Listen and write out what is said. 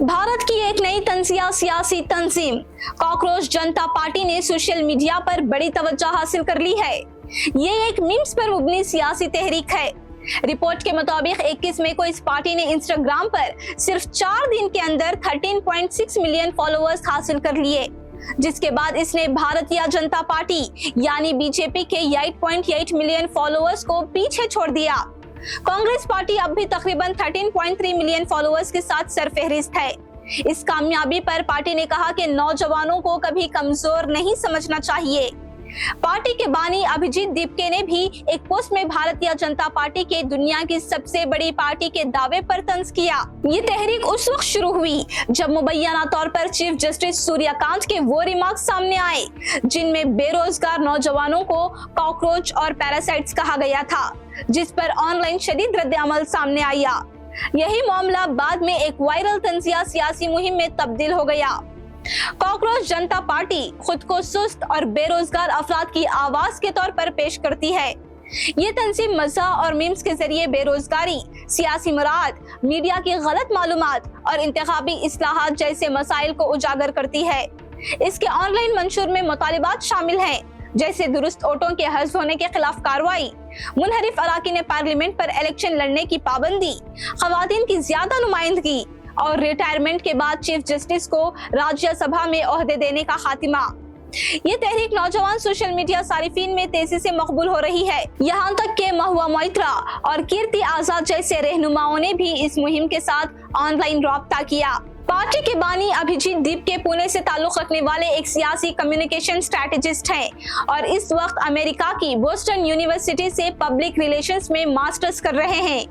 भारत की एक नई तंजिया सियासी तंजीम कॉकरोच जनता पार्टी ने सोशल मीडिया पर बड़ी तवज्जो हासिल कर ली है। ये एक मीम्स पर मुबनी सियासी तहरीक है। रिपोर्ट के मुताबिक 21 मई को इस पार्टी ने इंस्टाग्राम पर सिर्फ 4 दिन के अंदर 13.6 मिलियन फॉलोअर्स हासिल कर लिए, जिसके बाद इसने भारतीय जनता पार्टी यानी बीजेपी के 8.8 मिलियन फॉलोअर्स को पीछे छोड़ दिया। कांग्रेस पार्टी अब भी तकरीबन 13.3 मिलियन फॉलोअर्स के साथ सरफहरिस्त है। इस कामयाबी पर पार्टी ने कहा कि नौजवानों को कभी कमजोर नहीं समझना चाहिए। पार्टी के बानी अभिजीत दीपके ने भी एक पोस्ट में भारतीय जनता पार्टी के दुनिया की सबसे बड़ी पार्टी के दावे पर तंज किया। ये तहरीक उस वक्त शुरू हुई जब मुबैना तौर पर चीफ जस्टिस सूर्यकांत के वो रिमार्क्स सामने आए जिनमें बेरोजगार नौजवानों को कॉकरोच और पैरासाइट्स कहा गया था, जिस पर ऑनलाइन शदीद रद्द-ए-अमल सामने आया। यही मामला बाद में एक वायरल तंजिया सियासी मुहिम में तब्दील हो गया। कॉकरोच जनता पार्टी खुद को सुस्त और बेरोजगार अफराद की आवाज के तौर पर पेश करती है। ये तंजीम मज़ाह और मीम्स के जरिए बेरोजगारी, सियासी मुराद, मीडिया की गलत मालूमात और इंतखाबी इस्लाहात जैसे मसाइल को उजागर करती है। इसके ऑनलाइन मंशूर में मुतालिबात शामिल हैं, जैसे दुरुस्त वोटों के हज़्फ होने के खिलाफ कार्रवाई, मुनहरिफ अराकीन पार्लियामेंट पर इलेक्शन लड़ने की पाबंदी, खवातीन की ज्यादा नुमाइंदगी और रिटायरमेंट के बाद चीफ जस्टिस को राज्यसभा में ओहदे देने का खातिमा। ये तहरीक नौजवान सोशल मीडिया सारिफीन में तेजी से मकबूल हो रही है। यहाँ तक के महुआ मोइत्रा और कीर्ति आजाद जैसे रहनुमाओं ने भी इस मुहिम के साथ ऑनलाइन राब्ता किया। पार्टी के बानी अभिजीत दीपके पुणे से ताल्लुक रखने वाले एक सियासी कम्युनिकेशन स्ट्रैटेजिस्ट हैं और इस वक्त अमेरिका की बोस्टन यूनिवर्सिटी से पब्लिक रिलेशंस में मास्टर्स कर रहे हैं।